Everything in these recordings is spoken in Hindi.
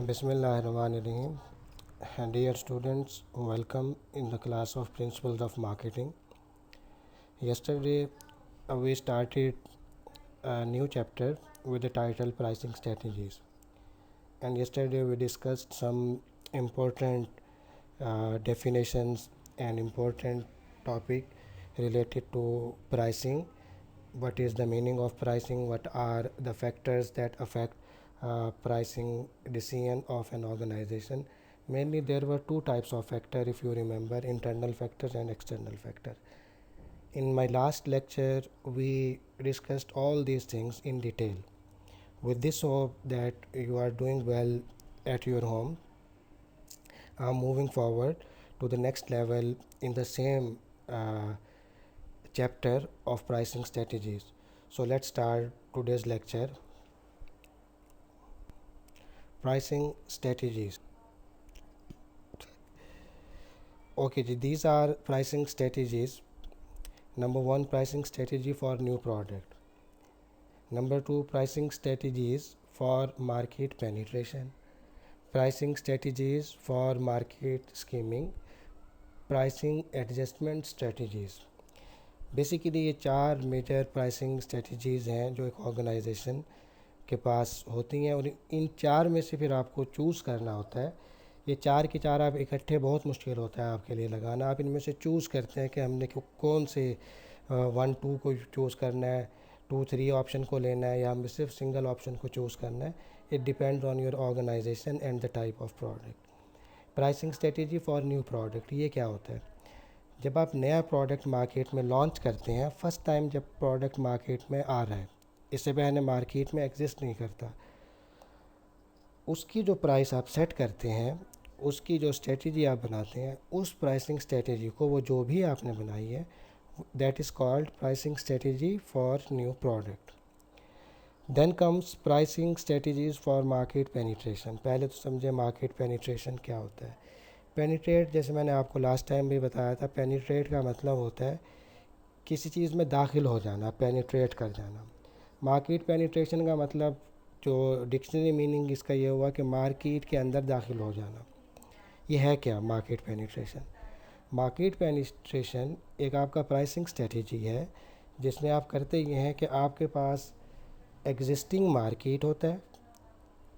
Bismillahirrahmanirrahim. Dear students, welcome in the class of Principles of Marketing. Yesterday, we started a new chapter with the title Pricing Strategies. And yesterday, we discussed some important definitions and important topic related to pricing. What is the meaning of pricing? What are the factors that affect pricing decision of an organization? Mainly, there were two types of factor, if you remember: internal factors and external factor. In my last lecture, we discussed all these things in detail. With this hope that you are doing well at your home, I'm moving forward to the next level in the same chapter of pricing strategies. So let's start today's lecture. Pricing strategies. Okay, these are pricing strategies. Number one, pricing strategy for new product. Number two, pricing strategies for market penetration. Pricing strategies for market scheming. Pricing adjustment strategies. Basically ये चार मेजर प्राइसिंग स्ट्रेटजीज़ हैं जो एक ऑर्गेनाइजेशन के पास होती हैं, और इन चार में से फिर आपको चूज़ करना होता है. ये चार के चार आप इकट्ठे बहुत मुश्किल होता है आपके लिए लगाना. आप इनमें से चूज़ करते हैं कि हमने कौन से 1 2 को चूज़ करना है, 2 3 ऑप्शन को लेना है, या हमें सिर्फ सिंगल ऑप्शन को चूज़ करना है. It depends on your organisation and the type of product. Pricing strategy for new product, ये क्या होता है? जब आप नया प्रोडक्ट मार्केट में लॉन्च करते हैं, फर्स्ट टाइम जब प्रोडक्ट मार्केट में आ रहा है, इससे पहले मार्केट में एग्जिस्ट नहीं करता, उसकी जो प्राइस आप सेट करते हैं, उसकी जो स्ट्रेटजी आप बनाते हैं, उस प्राइसिंग स्ट्रेटजी को, वो जो भी आपने बनाई है, that is called pricing strategy for new product. Then comes pricing strategies for market penetration. पहले तो समझे मार्केट पेनिट्रेशन क्या होता है. पेनिट्रेट, जैसे मैंने आपको लास्ट टाइम भी बताया था, पेनिट्रेट का मतलब होता है किसी चीज़ में दाखिल हो जाना, पेनिट्रेट कर जाना. मार्केट पेनिट्रेशन का मतलब, जो डिक्शनरी मीनिंग इसका ये हुआ कि मार्केट के अंदर दाखिल हो जाना. ये है क्या मार्केट पेनिट्रेशन? मार्केट पेनिट्रेशन एक आपका प्राइसिंग स्ट्रेटजी है जिसमें आप करते ये हैं कि आपके पास एग्जिस्टिंग मार्केट होता है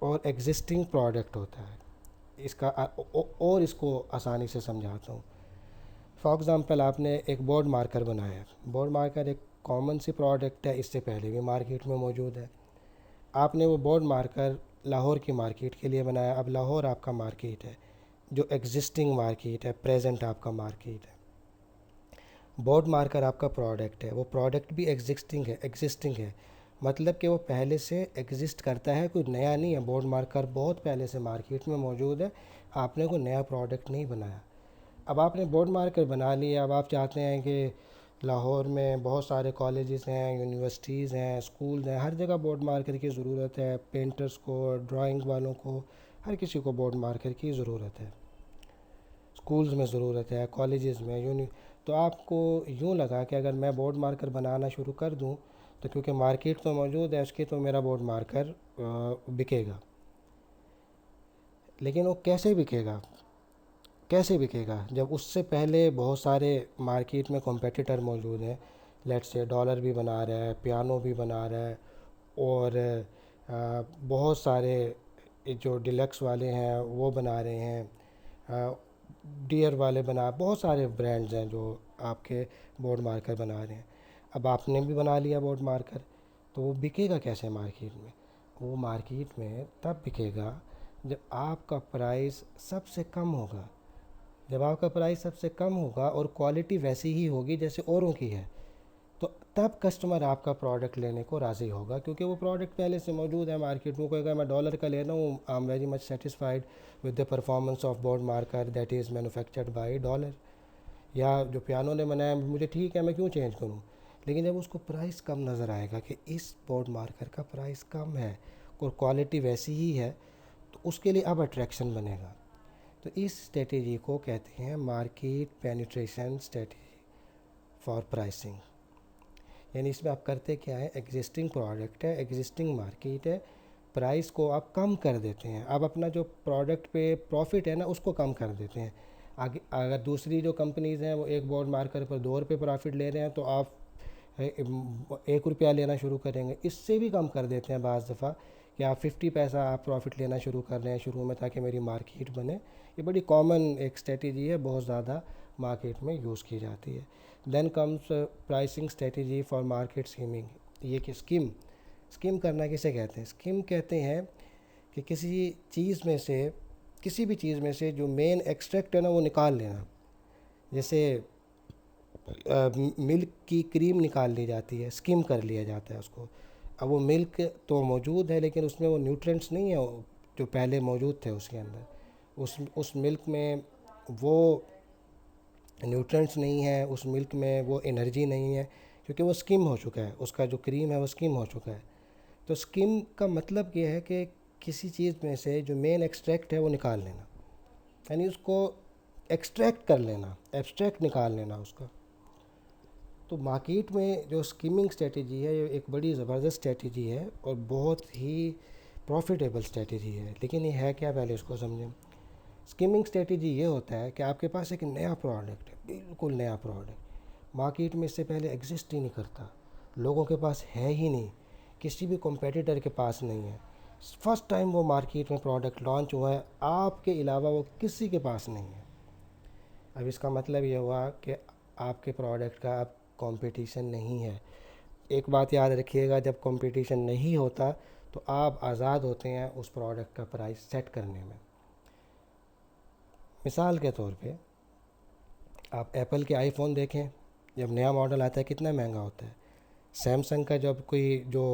और एग्जिस्टिंग प्रोडक्ट होता है. इसका और इसको आसानी से समझाता हूँ. फॉर एग्ज़ाम्पल, आपने एक बोर्ड मार्कर बनाया है. बोर्ड मार्कर एक कॉमन सी प्रोडक्ट है, इससे पहले भी मार्केट में मौजूद है. आपने वो बोर्ड मार्कर लाहौर की मार्केट के लिए बनाया. अब लाहौर आपका मार्केट है, जो एग्जिस्टिंग मार्केट है, प्रेजेंट आपका मार्केट है. बोर्ड मार्कर आपका प्रोडक्ट है, वो प्रोडक्ट भी एग्जिस्टिंग है, मतलब कि वो पहले से एग्जिस्ट करता है, कोई नया नहीं है. बोर्ड मार्कर बहुत पहले से मार्केट में मौजूद है, आपने कोई नया प्रोडक्ट नहीं बनाया. अब आपने बोर्ड मार्कर बना लिया. अब आप चाहते हैं कि लाहौर में बहुत सारे कॉलेजेस हैं, यूनिवर्सिटीज़ हैं, स्कूल्स हैं, हर जगह बोर्ड मार्कर की ज़रूरत है. पेंटर्स को, ड्राइंग वालों को, हर किसी को बोर्ड मार्कर की ज़रूरत है. स्कूल्स में ज़रूरत है, कॉलेजेस में, तो आपको यूँ लगा कि अगर मैं बोर्ड मार्कर बनाना शुरू कर दूँ, तो क्योंकि मार्केट तो मौजूद है उसकी, तो मेरा बोर्ड मार्कर बिकेगा. लेकिन वो कैसे बिकेगा? जब उससे पहले बहुत सारे मार्केट में कॉम्पिटिटर मौजूद हैं. लेट्स से डॉलर भी बना रहा है, पियानो भी बना रहा है, और बहुत सारे जो डिलक्स वाले हैं वो बना रहे हैं, डियर वाले बहुत सारे ब्रांड्स हैं जो आपके बोर्ड मार्कर बना रहे हैं. अब आपने भी बना लिया बोर्ड मार्कर, तो वो बिकेगा कैसे मार्केट में? वो मार्केट में तब बिकेगा जब आपका प्राइस सबसे कम होगा. जब आपका प्राइस सबसे कम होगा और क्वालिटी वैसी ही होगी जैसे औरों की है, तो तब कस्टमर आपका प्रोडक्ट लेने को राज़ी होगा, क्योंकि वो प्रोडक्ट पहले से मौजूद है मार्केट में. कोई अगर मैं डॉलर का ले रहा हूँ, I am very much satisfied with the performance of board marker that is manufactured by dollar. या जो पियानो ने बनाया, मुझे ठीक है, मैं क्यों चेंज करूँ. लेकिन जब उसको प्राइस कम नज़र आएगा कि इस बोर्ड मार्कर का प्राइस कम है और क्वालिटी वैसी ही है, तो उसके लिए अब अट्रैक्शन बनेगा. तो इस स्ट्रेटेजी को कहते हैं market penetration strategy for pricing. यानी इसमें आप करते क्या है, एग्जिस्टिंग प्रोडक्ट है, एग्जिस्टिंग मार्केट है, प्राइस को आप कम कर देते हैं, आप अपना जो प्रोडक्ट पे प्रॉफिट है ना उसको कम कर देते हैं। आगे अगर दूसरी जो कंपनीज़ हैं वो एक बोर्ड मार्कर पर 2 रुपये प्रॉफिट ले रहे हैं तो आप 1 रुपया लेना शुरू करेंगे, इससे भी कम कर देते हैं बाज़ दफ़ा कि आप 50 पैसा आप प्रॉफिट लेना शुरू कर रहे हैं शुरू में ताकि मेरी मार्केट बने। ये बड़ी कॉमन एक स्ट्रेटजी है, बहुत ज़्यादा मार्केट में यूज़ की जाती है। Then comes pricing strategy for market skimming. ये कि स्कीम करना किसे कहते हैं? स्कीम कहते हैं कि किसी भी चीज़ में से जो मेन एक्सट्रैक्ट है ना वो निकाल लेना। जैसे मिल्क की क्रीम निकाल ली जाती है, स्किम कर लिया जाता है उसको। अब वो मिल्क तो मौजूद है लेकिन उसमें वो न्यूट्रिएंट्स नहीं है जो पहले मौजूद थे उसके अंदर। उस मिल्क में वो न्यूट्रिएंट्स नहीं है, उस मिल्क में वो एनर्जी नहीं है क्योंकि वो स्किम हो चुका है, उसका जो क्रीम है वो स्किम हो चुका है। तो स्किम का मतलब ये है कि किसी चीज़ में से जो मेन एक्सट्रैक्ट है वो निकाल लेना, यानी उसको एक्सट्रैक्ट कर लेना, एब्स्ट्रैक्ट निकाल लेना उसका। तो मार्केट में जो स्कीमिंग स्ट्रेटजी है ये एक बड़ी ज़बरदस्त स्ट्रेटजी है और बहुत ही प्रॉफिटेबल स्ट्रेटजी है। लेकिन ये है क्या, पहले इसको समझें। स्कीमिंग स्ट्रेटजी ये होता है कि आपके पास एक नया प्रोडक्ट है, बिल्कुल नया प्रोडक्ट, मार्केट में इससे पहले एग्जिस्ट ही नहीं करता, लोगों के पास है ही नहीं, किसी भी कॉम्पिटिटर के पास नहीं है, फर्स्ट टाइम वो मार्केट में प्रोडक्ट लॉन्च हुआ है, आपके अलावा वो किसी के पास नहीं है। अब इसका मतलब ये हुआ कि आपके प्रोडक्ट का अब कंपटीशन नहीं है। एक बात याद रखिएगा, जब कंपटीशन नहीं होता तो आप आज़ाद होते हैं उस प्रोडक्ट का प्राइस सेट करने में। मिसाल के तौर पे आप एप्पल के आईफ़ोन देखें, जब नया मॉडल आता है कितना महंगा होता है। सैमसंग का जब कोई जो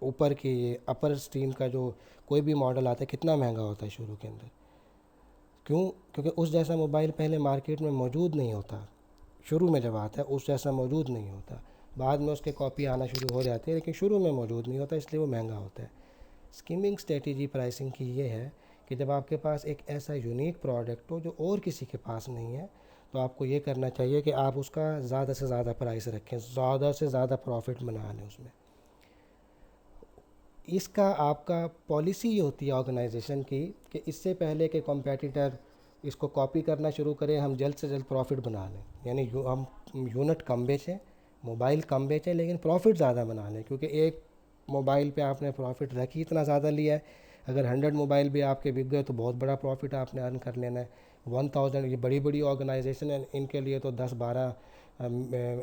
ऊपर की अपर स्क्रीन का जो कोई भी मॉडल आता है कितना महंगा होता है शुरू के अंदर। क्यों? क्योंकि उस जैसा मोबाइल पहले मार्केट में मौजूद नहीं होता, शुरू में जब आता है उस जैसा मौजूद नहीं होता, बाद में उसके कॉपी आना शुरू हो जाती है लेकिन शुरू में मौजूद नहीं होता, इसलिए वो महंगा होता है। स्कीमिंग स्ट्रेटजी प्राइसिंग की ये है कि जब आपके पास एक ऐसा यूनिक प्रोडक्ट हो जो और किसी के पास नहीं है तो आपको ये करना चाहिए कि आप उसका ज़्यादा से ज़्यादा प्राइस रखें, ज़्यादा से ज़्यादा प्रॉफिट बना लें उसमें। इसका आपका पॉलिसी ये होती है ऑर्गेनाइजेशन की कि इससे पहले कि कॉम्पिटिटर इसको कॉपी करना शुरू करें हम जल्द से जल्द प्रॉफिट बना लें, यानी हम यूनिट कम बेचें, मोबाइल कम बेचें लेकिन प्रॉफिट ज़्यादा बना लें। क्योंकि एक मोबाइल पे आपने प्रॉफिट रख ही इतना ज़्यादा लिया है, अगर 100 मोबाइल भी आपके बिक गए तो बहुत बड़ा प्रॉफिट आपने अर्न कर लेना है। 1000, ये बड़ी बड़ी ऑर्गेनाइजेशन है, इनके लिए तो 10-12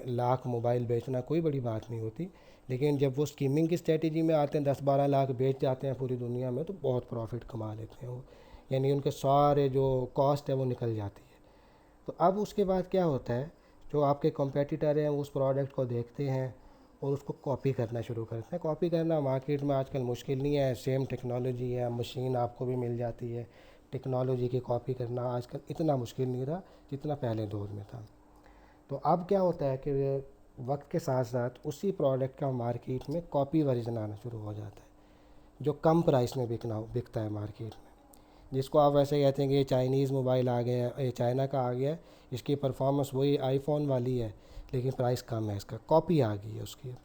लाख मोबाइल बेचना कोई बड़ी बात नहीं होती। लेकिन जब वो स्कीमिंग की स्ट्रेटजी में आते हैं 10-12 लाख बेच जाते हैं पूरी दुनिया में तो बहुत प्रॉफिट कमा लेते हैं वो, यानी उनके सारे जो कॉस्ट है वो निकल जाती है। तो अब उसके बाद क्या होता है, जो आपके कॉम्पिटिटर हैं उस प्रोडक्ट को देखते हैं और उसको कॉपी करना शुरू करते हैं। कॉपी करना मार्केट में आजकल मुश्किल नहीं है, सेम टेक्नोलॉजी है, मशीन आपको भी मिल जाती है, टेक्नोलॉजी की कॉपी करना आजकल इतना मुश्किल नहीं रहा जितना पहले दौर में था। तो अब क्या होता है कि वक्त के साथ साथ उसी प्रोडक्ट का मार्केट में कॉपी वर्जन आना शुरू हो जाता है जो कम प्राइस में बिकता है मार्केट में, जिसको आप वैसे कहते हैं कि ये चाइनीज़ मोबाइल आ गया है, ये चाइना का आ गया है, इसकी परफॉर्मेंस वही आईफोन वाली है लेकिन प्राइस कम है, इसका कॉपी आ गई है उसकी।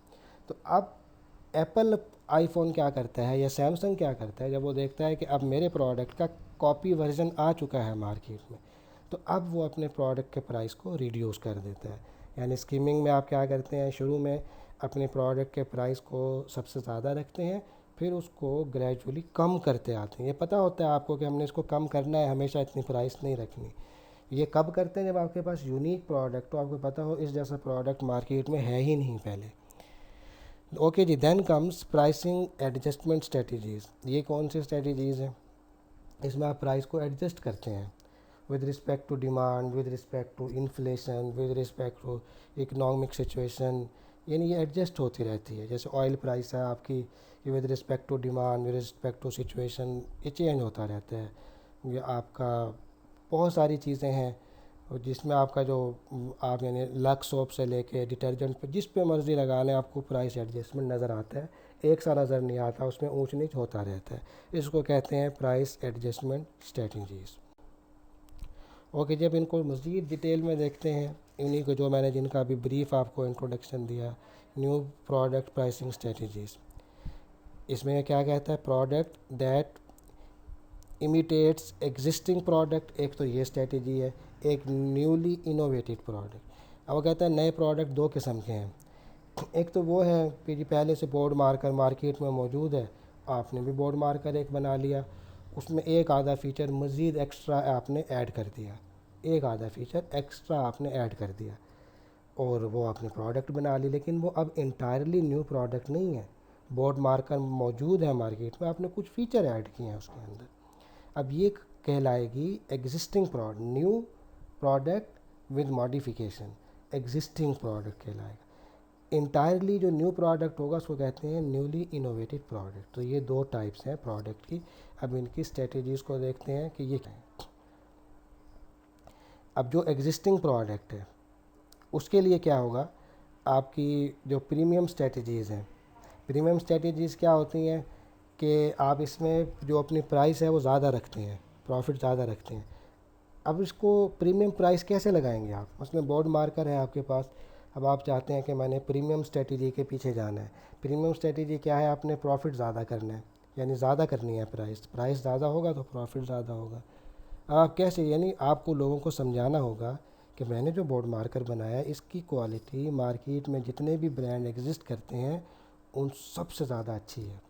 तो अब एप्पल आईफोन क्या करता है या सैमसंग क्या करता है, जब वो देखता है कि अब मेरे प्रोडक्ट का कॉपी वर्जन आ चुका है मार्केट में तो अब वो अपने प्रोडक्ट के प्राइस को रिड्यूस कर देता है। यानी स्कीमिंग में आप क्या करते हैं, शुरू में अपने प्रोडक्ट के प्राइस को सबसे ज़्यादा रखते हैं, फिर उसको ग्रेजुअली कम करते आते हैं। ये पता होता है आपको कि हमने इसको कम करना है, हमेशा इतनी प्राइस नहीं रखनी। ये कब करते हैं, जब आपके पास यूनिक प्रोडक्ट हो, आपको पता हो इस जैसा प्रोडक्ट मार्केट में है ही नहीं पहले। ओके जी, then comes pricing adjustment strategies. ये कौन सी स्ट्रेटजीज़ हैं? इसमें आप प्राइस को एडजस्ट करते हैं with respect to demand, with respect to inflation, with respect to economic situation, यानी ये एडजस्ट होती रहती है। जैसे ऑयल प्राइस है आपकी, ये with respect to demand, with respect to situation ये चेंज होता रहता है। ये आपका बहुत सारी चीज़ें हैं और जिसमें आपका जो आप यानी लक्स सोप से लेके डिटर्जेंट पे जिस पे मर्ज़ी लगा लें आपको प्राइस एडजस्टमेंट नज़र आता है, एक सा नज़र नहीं आता, उसमें ऊंच नीच होता रहता है। इसको कहते हैं प्राइस एडजस्टमेंट स्ट्रेटजीज़। ओके, जब इनको मज़ीद डिटेल में देखते हैं, इन्हीं को जो मैंने जिनका अभी ब्रीफ आपको इंट्रोडक्शन दिया, न्यू प्रोडक्ट प्राइसिंग स्ट्रेटजीज़। इसमें क्या कहता है, product that imitates existing product, एक तो ये स्ट्रेटेजी है। एक न्यूली इनोवेटेड प्रोडक्ट। अब वो कहता है नए प्रोडक्ट दो किस्म के हैं। एक तो वो है कि जी पहले से बोर्ड मार्कर मार्केट में मौजूद है, आपने भी बोर्ड मार्कर एक बना लिया, उसमें एक आधा फ़ीचर मज़ीद एक्स्ट्रा आपने ऐड कर दिया, एक आधा फ़ीचर एक्स्ट्रा आपने ऐड कर दिया और वो आपने प्रोडक्ट बना ली। लेकिन वो अब इंटायरली न्यू प्रोडक्ट नहीं है। बोर्ड मार्कर मौजूद है मार्केट में, आपने कुछ फ़ीचर ऐड किए हैं उसके अंदर। अब ये कहलाएगी existing product, new product with modification, existing product कहलाएगा। इंटायरली जो न्यू प्रोडक्ट होगा उसको कहते हैं न्यूली इनोवेटेड प्रोडक्ट। तो ये दो टाइप्स हैं प्रोडक्ट की। अब इनकी स्ट्रेटजीज़ को देखते हैं कि ये क्या है। अब जो एग्जिस्टिंग प्रोडक्ट है उसके लिए क्या होगा, आपकी जो प्रीमियम स्ट्रेटजीज़ हैं, प्रीमियम स्ट्रेटजीज़ क्या होती हैं कि आप इसमें जो अपनी प्राइस है वो ज़्यादा रखते हैं, प्रॉफिट ज़्यादा रखते हैं। अब इसको प्रीमियम प्राइस कैसे लगाएंगे आप, उसमें बोर्ड मार्कर है आपके पास। अब आप चाहते हैं कि मैंने प्रीमियम स्ट्रेटजी के पीछे जाना है। प्रीमियम स्ट्रेटजी क्या है, आपने प्रॉफिट ज़्यादा करना है, यानी ज़्यादा करनी है प्राइस, प्राइस ज़्यादा होगा तो प्रॉफिट ज़्यादा होगा। आप कैसे, यानी आपको लोगों को समझाना होगा कि मैंने जो बोर्ड मार्कर बनाया है इसकी क्वालिटी मार्केट में जितने भी ब्रांड एग्जिस्ट करते हैं उन सबसे ज़्यादा अच्छी है।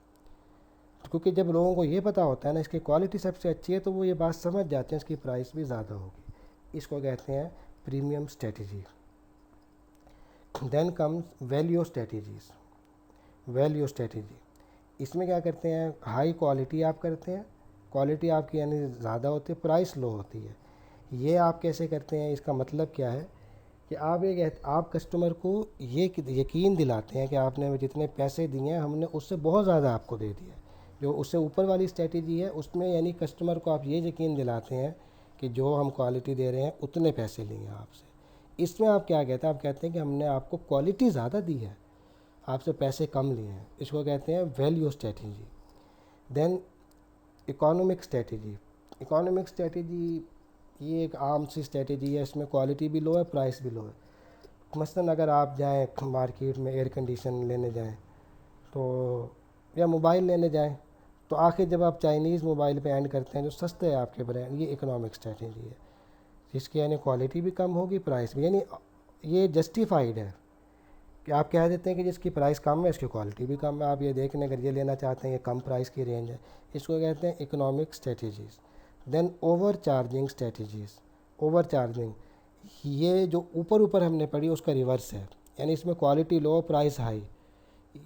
क्योंकि जब लोगों को ये पता होता है ना इसकी क्वालिटी सबसे अच्छी है तो वो ये बात समझ जाते हैं इसकी प्राइस भी ज़्यादा होगी। इसको कहते हैं premium strategy. Then comes value strategies. Value strategy, इसमें क्या करते हैं, हाई क्वालिटी आप करते हैं, क्वालिटी आपकी यानी ज़्यादा होती है, प्राइस लो होती है। ये आप कैसे करते हैं, इसका मतलब क्या है कि आप कस्टमर को ये यकीन दिलाते हैं कि आपने जितने पैसे दिए हैं हमने उससे बहुत ज़्यादा आपको दे दिया। जो उससे ऊपर वाली स्ट्रेटजी है उसमें यानी कस्टमर को आप ये यकीन दिलाते हैं कि जो हम क्वालिटी दे रहे हैं उतने पैसे लिए हैं आपसे। इसमें आप क्या कहते हैं, आप कहते हैं कि हमने आपको क्वालिटी ज़्यादा दी है, आपसे पैसे कम लिए हैं। इसको कहते हैं value strategy. Then economic strategy. Economic strategy ये एक आम सी स्ट्रेटजी है, इसमें क्वालिटी भी लो है, प्राइस भी लो है। मसलन अगर आप जाएँ मार्केट में एयर कंडीशन लेने जाएँ तो, या मोबाइल लेने जाएँ तो आखिर जब आप चाइनीज़ मोबाइल पे एंड करते हैं जो सस्ते है आपके ब्रांड, ये इकोनॉमिक स्ट्रेटजी है जिसकी यानी क्वालिटी भी कम होगी, प्राइस भी, यानी ये जस्टिफाइड है कि आप कह देते हैं कि जिसकी प्राइस कम है इसकी क्वालिटी भी कम है। आप ये देखें अगर ये लेना चाहते हैं ये कम प्राइस की रेंज है, इसको कहते हैं economic strategies. Then over charging strategies. Over charging ये जो ऊपर ऊपर हमने पढ़ी उसका रिवर्स है, यानी इसमें क्वालिटी लो प्राइस हाई,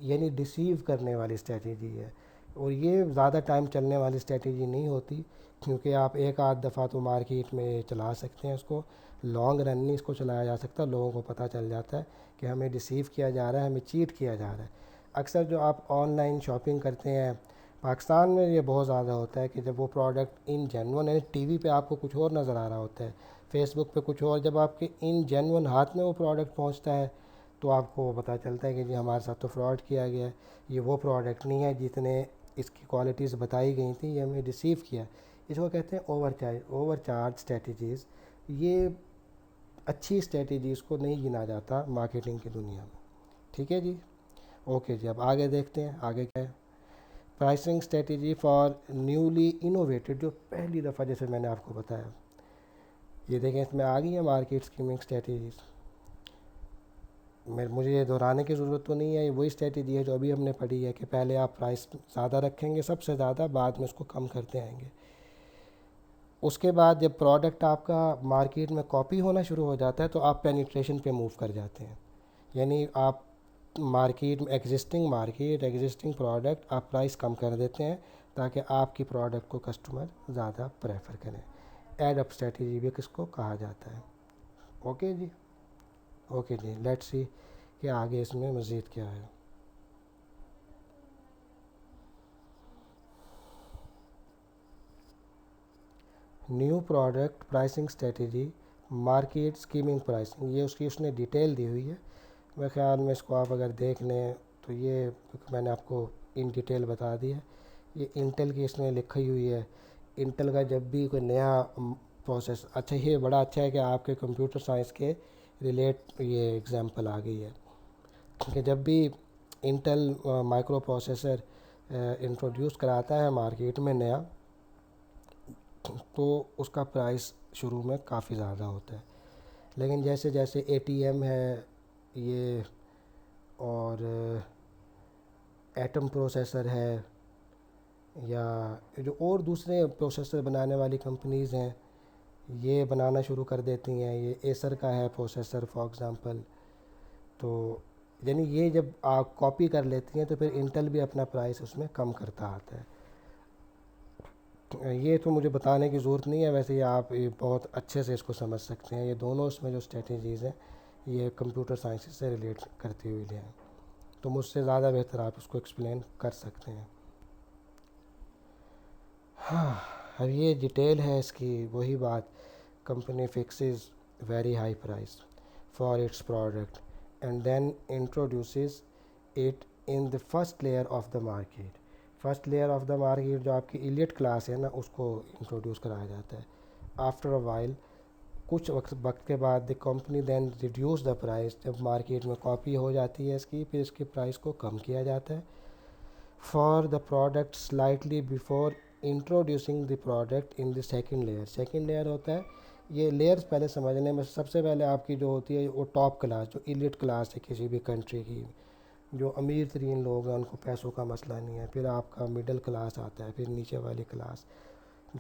यानी डिसीव करने वाली स्ट्रेटजी है। और ये ज़्यादा टाइम चलने वाली स्ट्रेटजी नहीं होती क्योंकि आप एक आध दफ़ा तो मार्केट में चला सकते हैं इसको, लॉन्ग रन नहीं इसको चलाया जा सकता। लोगों को पता चल जाता है कि हमें डिसीव किया जा रहा है, हमें चीट किया जा रहा है। अक्सर जो आप ऑनलाइन शॉपिंग करते हैं पाकिस्तान में ये बहुत ज़्यादा होता है कि जब वो प्रोडक्ट इन जेन्युइन है, टीवी पे आपको कुछ और नज़र आ रहा होता है, फेसबुक पे कुछ और, जब आपके इन जेन्युइन हाथ में वो प्रोडक्ट पहुंचता है तो आपको पता चलता है कि जी हमारे साथ तो फ्रॉड किया गया है, ये वो प्रोडक्ट नहीं है जितने इसकी क्वालिटीज़ बताई गई थी, ये हमें डिसीव किया। इसको कहते हैं ओवर चार्ज स्ट्रेटजीज़। ये अच्छी स्ट्रेटजीज़ को नहीं गिना जाता मार्केटिंग की दुनिया में। ठीक है जी, ओके जी। अब आगे देखते हैं आगे क्या है। Pricing strategy for newly innovated, जो पहली दफ़ा जैसे मैंने आपको बताया, ये देखें इसमें आ गई है मार्केट स्कीमिंग स्ट्रेटजीज़। मुझे ये दोहराने की ज़रूरत तो नहीं है, ये वही स्ट्रेटजी है जो अभी हमने पढ़ी है कि पहले आप प्राइस ज़्यादा रखेंगे सबसे ज़्यादा, बाद में उसको कम करते आएंगे। उसके बाद जब प्रोडक्ट आपका मार्केट में कॉपी होना शुरू हो जाता है तो आप पेनिट्रेशन पे मूव कर जाते हैं, यानी आप मार्केट में एग्जिस्टिंग प्रोडक्ट आप प्राइस कम कर देते हैं ताकि आपकी प्रोडक्ट को कस्टमर ज़्यादा प्रेफर करें। एड अप स्ट्रेटजी भी किसको कहा जाता है। ओके जी, ओके जी, लेट्स सी कि आगे इसमें मज़ीद क्या है। New product pricing strategy, market skimming pricing, ये उसने डिटेल दी हुई है। मेरे ख्याल में इसको आप अगर देख लें तो ये मैंने आपको इन डिटेल बता दी है। ये इंटेल की इसमें लिखी हुई है। इंटेल का जब भी कोई नया प्रोसेस, अच्छा ये बड़ा अच्छा है कि आपके कंप्यूटर साइंस के रिलेट ये एग्जांपल आ गई है कि जब भी इंटेल माइक्रो प्रोसेसर इंट्रोड्यूस कराता है मार्केट में नया, तो उसका प्राइस शुरू में काफ़ी ज़्यादा होता है। लेकिन जैसे जैसे एटीएम है ये, और एटम प्रोसेसर है, या जो और दूसरे प्रोसेसर बनाने वाली कंपनीज़ हैं, ये बनाना शुरू कर देती हैं। ये एसर का है प्रोसेसर फॉर एग्ज़ाम्पल। तो यानी ये जब आप कॉपी कर लेती हैं तो फिर इंटेल भी अपना प्राइस उसमें कम करता आता है। ये तो मुझे बताने की ज़रूरत नहीं है, वैसे ये आप ये बहुत अच्छे से इसको समझ सकते हैं। ये दोनों इसमें जो स्ट्रेटजीज़ हैं ये कंप्यूटर साइंस से रिलेट करती हुई हैं, तो मुझसे ज़्यादा बेहतर आप उसको एक्सप्लेन कर सकते हैं। हाँ, अब ये डिटेल है इसकी, वही बात, company fixes very high price for its product and then introduces it in the first layer of the market. First layer of the market जो आपकी इलियट क्लास है ना, उसको इंट्रोड्यूस कराया जाता है। आफ्टर अ वाइल, कुछ वक्त के बाद, the company then reduce the price. जब मार्केट में कॉपी हो जाती है इसकी, फिर इसके प्राइस को कम किया जाता है for the product slightly before introducing the product in the second layer. Second layer होता है, ये लेयर्स पहले समझने में, सबसे पहले आपकी जो होती है वो टॉप क्लास, जो इलिट क्लास है किसी भी कंट्री की, जो अमीर तरीन लोग हैं उनको पैसों का मसला नहीं है। फिर आपका मिडिल क्लास आता है, फिर नीचे वाली क्लास।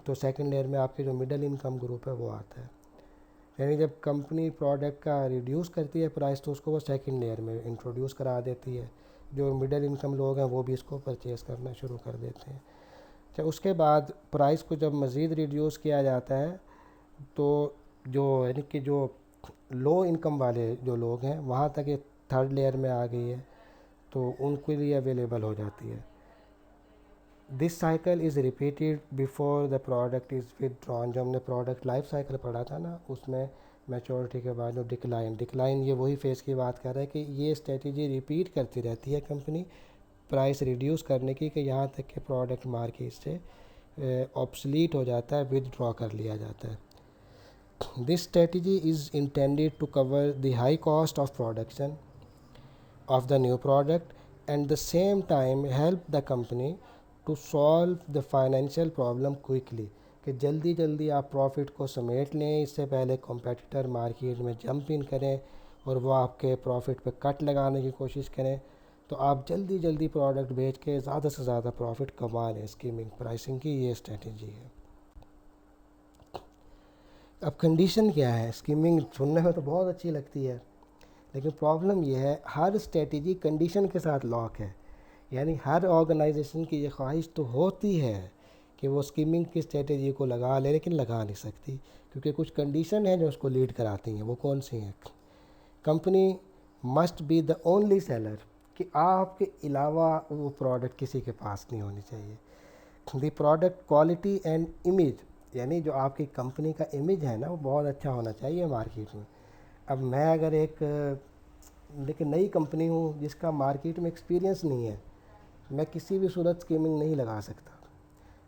तो सेकेंड लेयर में आपके जो मिडिल इनकम ग्रुप है वो आता है। यानी जब कंपनी प्रोडक्ट का रिड्यूस करती है प्राइस, तो उसको वो सेकेंड लेयर में इंट्रोड्यूस करा देती है। जो मिडिल इनकम लोग हैं वो भी इसको परचेज़ करना शुरू कर देते हैं। अच्छा, उसके बाद प्राइस को जब मज़ीद रिड्यूस किया जाता है, तो जो यानी कि जो लो इनकम वाले जो लोग हैं वहाँ तक ये थर्ड लेयर में आ गई है, तो उनके लिए अवेलेबल हो जाती है। This cycle is repeated before the product is withdrawn. जो हमने प्रोडक्ट लाइफ साइकिल पढ़ा था ना, उसमें मैच्योरिटी के बाद जो डिक्लाइन ये वही फेज़ की बात कर रहा है कि ये स्ट्रेटजी रिपीट करती रहती है कंपनी प्राइस रिड्यूस करने की, कि यहाँ तक कि प्रोडक्ट मार्केट से ऑब्सलीट हो जाता है, विदड्रॉ कर लिया जाता है। This strategy is intended to cover the high cost of production of the new product and the same time help the company to solve the financial problem quickly। कि जल्दी जल्दी आप प्रॉफिट को समेट लें, इससे पहले कॉम्पिटिटर मार्केट में जंप इन करें और वो आपके प्रॉफिट पे कट लगाने की कोशिश करें, तो आप जल्दी जल्दी प्रोडक्ट बेच के ज़्यादा से ज़्यादा प्रॉफिट कमा लें। स्कीमिंग प्राइसिंग की ये स्ट्रेटजी है। अब कंडीशन क्या है? स्कीमिंग सुनने में तो बहुत अच्छी लगती है, लेकिन प्रॉब्लम यह है हर स्ट्रेटजी कंडीशन के साथ लॉक है। यानी हर ऑर्गेनाइजेशन की ये ख्वाहिश तो होती है कि वो स्कीमिंग की स्ट्रेटजी को लगा ले, लेकिन लगा नहीं सकती, क्योंकि कुछ कंडीशन हैं जो उसको लीड कराती हैं। वो कौन सी हैं? Company must be the only seller, कि आपके अलावा वो प्रोडक्ट किसी के पास नहीं होनी चाहिए। The product quality and image, यानी जो आपकी कंपनी का इमेज है ना, वो बहुत अच्छा होना चाहिए मार्केट में। अब मैं अगर एक लेकिन नई कंपनी हूँ जिसका मार्केट में एक्सपीरियंस नहीं है, मैं किसी भी सूरत स्कीमिंग नहीं लगा सकता।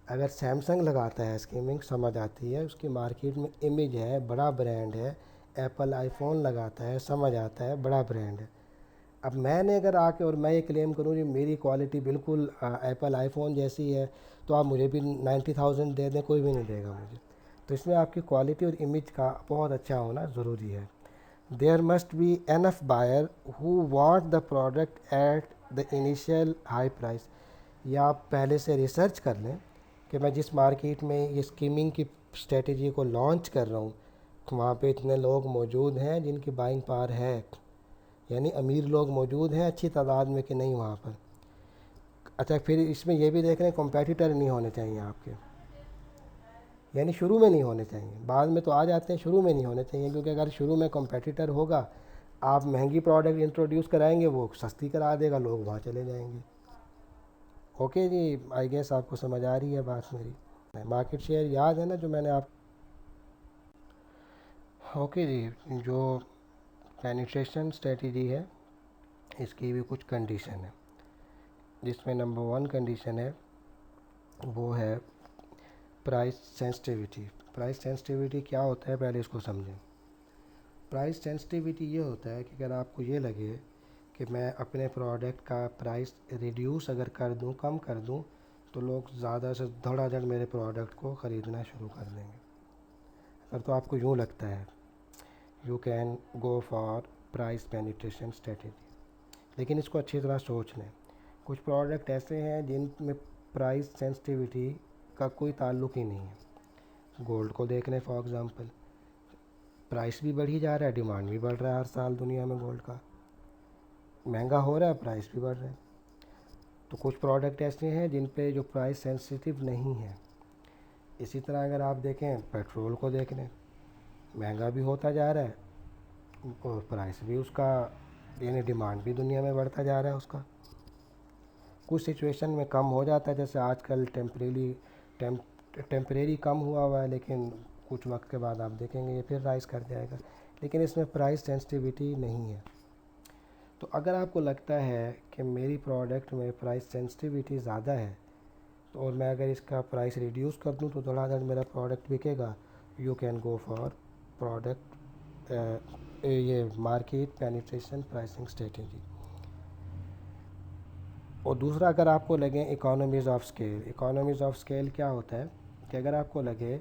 अगर सैमसंग लगाता है स्कीमिंग, समझ आती है, उसकी मार्केट में इमेज है, बड़ा ब्रांड है। एप्पल आईफोन लगाता है, समझ आता है, बड़ा ब्रांड है। अब मैंने अगर आके और मैं ये क्लेम करूँ कि मेरी क्वालिटी बिल्कुल एप्पल आईफोन जैसी है, तो आप मुझे भी 90,000 दे दें, कोई भी नहीं देगा मुझे। तो इसमें आपकी क्वालिटी और इमेज का बहुत अच्छा होना ज़रूरी है। There must be enough buyer who want the product at the initial high price। या आप पहले से रिसर्च कर लें कि मैं जिस मार्केट में ये स्कीमिंग की स्ट्रेटजी को लॉन्च कर रहा हूँ, वहाँ पे इतने लोग मौजूद हैं जिनकी बाइंग पावर है, यानी अमीर लोग मौजूद हैं अच्छी तादाद में कि नहीं वहाँ पर। अच्छा, फिर इसमें यह भी देख रहे हैं कॉम्पेटिटर नहीं होने चाहिए आपके, यानी शुरू में नहीं होने चाहिए। बाद में तो आ जाते हैं, शुरू में नहीं होने चाहिए, क्योंकि अगर शुरू में कॉम्पेटिटर होगा, आप महंगी प्रोडक्ट इंट्रोड्यूस कराएंगे, वो सस्ती करा देगा, लोग वहाँ चले जाएंगे। ओके जी, आई गेस आपको समझ आ रही है बात मेरी। मार्केट शेयर याद है ना जो मैंने आप। ओके जी, जो पेनिट्रेशन स्ट्रेटजी है इसकी भी कुछ कंडीशन है, जिसमें नंबर 1 कंडीशन है वो है प्राइस सेंसिटिविटी। प्राइस सेंसिटिविटी क्या होता है, पहले इसको समझें। प्राइस सेंसिटिविटी ये होता है कि अगर आपको ये लगे कि मैं अपने प्रोडक्ट का प्राइस रिड्यूस अगर कर दूं, कम कर दूं, तो लोग ज़्यादा से धड़ाधड़ मेरे प्रोडक्ट को ख़रीदना शुरू कर देंगे। अगर तो आपको यूँ लगता है, you can go for price penetration strategy, लेकिन इसको अच्छी तरह सोच लें। कुछ प्रोडक्ट ऐसे हैं जिनमें प्राइस सेंसिटिविटी का कोई ताल्लुक़ ही नहीं है। गोल्ड को देख लें फॉर एग्ज़ाम्पल, प्राइस भी बढ़ी जा रहा है, डिमांड भी बढ़ रहा है, हर साल दुनिया में गोल्ड का महंगा हो रहा है, प्राइस भी बढ़ रहा है। तो कुछ प्रोडक्ट ऐसे हैं जिन पे जो प्राइस सेंसिटिव नहीं है। इसी तरह अगर आप देखें, पेट्रोल को देख लें, महंगा भी होता जा रहा है और प्राइस भी उसका, यानी डिमांड भी दुनिया में बढ़ता जा रहा है उसका। कुछ सिचुएशन में कम हो जाता है, जैसे आजकल टेम्परेरी कम हुआ है, लेकिन कुछ वक्त के बाद आप देखेंगे ये फिर राइज़ कर जाएगा, लेकिन इसमें प्राइस सेंसिटिविटी नहीं है। तो अगर आपको लगता है कि मेरी प्रोडक्ट में प्राइस सेंसिटिविटी ज़्यादा है, तो और मैं अगर इसका प्राइस रिड्यूस कर दूं तो धड़ाधड़ मेरा प्रोडक्ट बिकेगा, you can go for product ये मार्केट पेनिट्रेशन प्राइसिंग स्ट्रेटेजी। और दूसरा, अगर आपको लगे economies of scale. Economies of scale क्या होता है कि अगर आपको लगे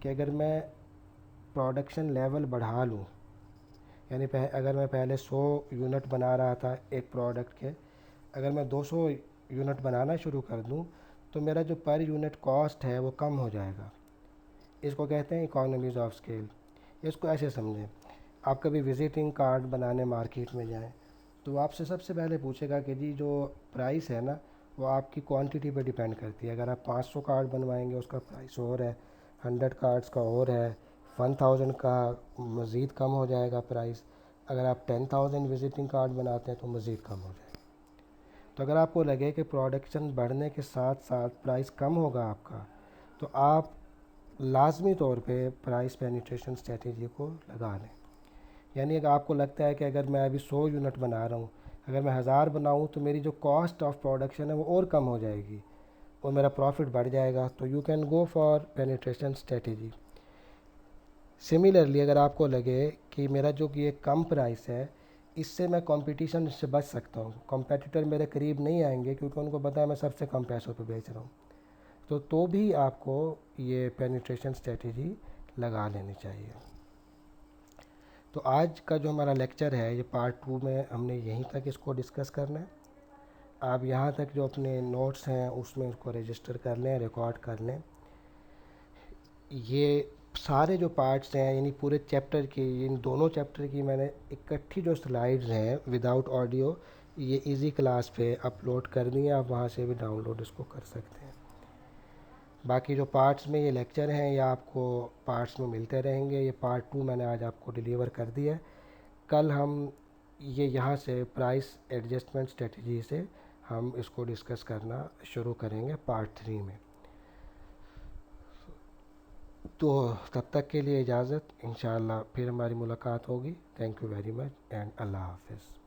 कि अगर मैं प्रोडक्शन लेवल बढ़ा लूँ, यानी अगर मैं पहले 100 यूनिट बना रहा था एक प्रोडक्ट के, अगर मैं 200 यूनिट बनाना शुरू कर दूं, तो मेरा जो पर यूनिट कॉस्ट है वो कम हो जाएगा। इसको कहते हैं इकोनॉमीज़ ऑफ स्केल। इसको ऐसे समझें, आप कभी विज़िटिंग कार्ड बनाने मार्केट में जाएं, तो आपसे सबसे पहले पूछेगा कि जी जो प्राइस है ना, वो आपकी क्वांटिटी पे डिपेंड करती है। अगर आप 500 कार्ड बनवाएंगे उसका प्राइस और है, 100 कार्ड्स का और है, 1000 का मज़ीद कम हो जाएगा प्राइस। अगर आप 10,000 विज़िटिंग कार्ड बनाते हैं तो मज़ीद कम हो जाएगा। तो अगर आपको लगे कि प्रोडक्शन बढ़ने के साथ साथ प्राइस कम होगा आपका, तो आप लाजमी तौर पे प्राइस पेनिट्रेशन स्ट्रेटेजी को लगा लें। यानी अगर आपको लगता है कि अगर मैं अभी 100 यूनिट बना रहा हूँ, अगर मैं 1000 बनाऊँ तो मेरी जो कॉस्ट ऑफ प्रोडक्शन है वो और कम हो जाएगी और मेरा प्रॉफिट बढ़ जाएगा, तो you can go for penetration strategy. Similarly, अगर आपको लगे कि मेरा जो कि एक कम प्राइस है, इससे मैं कंपटीशन से बच सकता हूँ, कंपेटिटर मेरे करीब नहीं आएंगे क्योंकि उनको पता है मैं सबसे कम पैसों पे बेच रहा हूँ, तो भी आपको ये पेनिट्रेशन स्ट्रेटेजी लगा लेनी चाहिए। तो आज का जो हमारा लेक्चर है, ये पार्ट 2 में हमने यहीं तक इसको डिस्कस करना है। आप यहाँ तक जो अपने नोट्स हैं उसमें इसको रजिस्टर कर लें, रिकॉर्ड कर लें। ये सारे जो पार्ट्स हैं, यानी पूरे चैप्टर की, इन दोनों चैप्टर की मैंने इकट्ठी जो स्लाइड्स हैं विदाउट ऑडियो, ये इजी क्लास पे अपलोड कर दी हैं, आप वहाँ से भी डाउनलोड इसको कर सकते हैं। बाकी जो पार्ट्स में ये लेक्चर हैं ये आपको पार्ट्स में मिलते रहेंगे। ये पार्ट 2 मैंने आज आपको डिलीवर कर दिया है। कल हम ये यहाँ से प्राइस एडजस्टमेंट स्ट्रेटजी से हम इसको डिस्कस करना शुरू करेंगे पार्ट 3 में। तो तब तक के लिए इजाज़त, इंशाअल्लाह फिर हमारी मुलाकात होगी। Thank you very much and अल्लाह हाफ़िज़।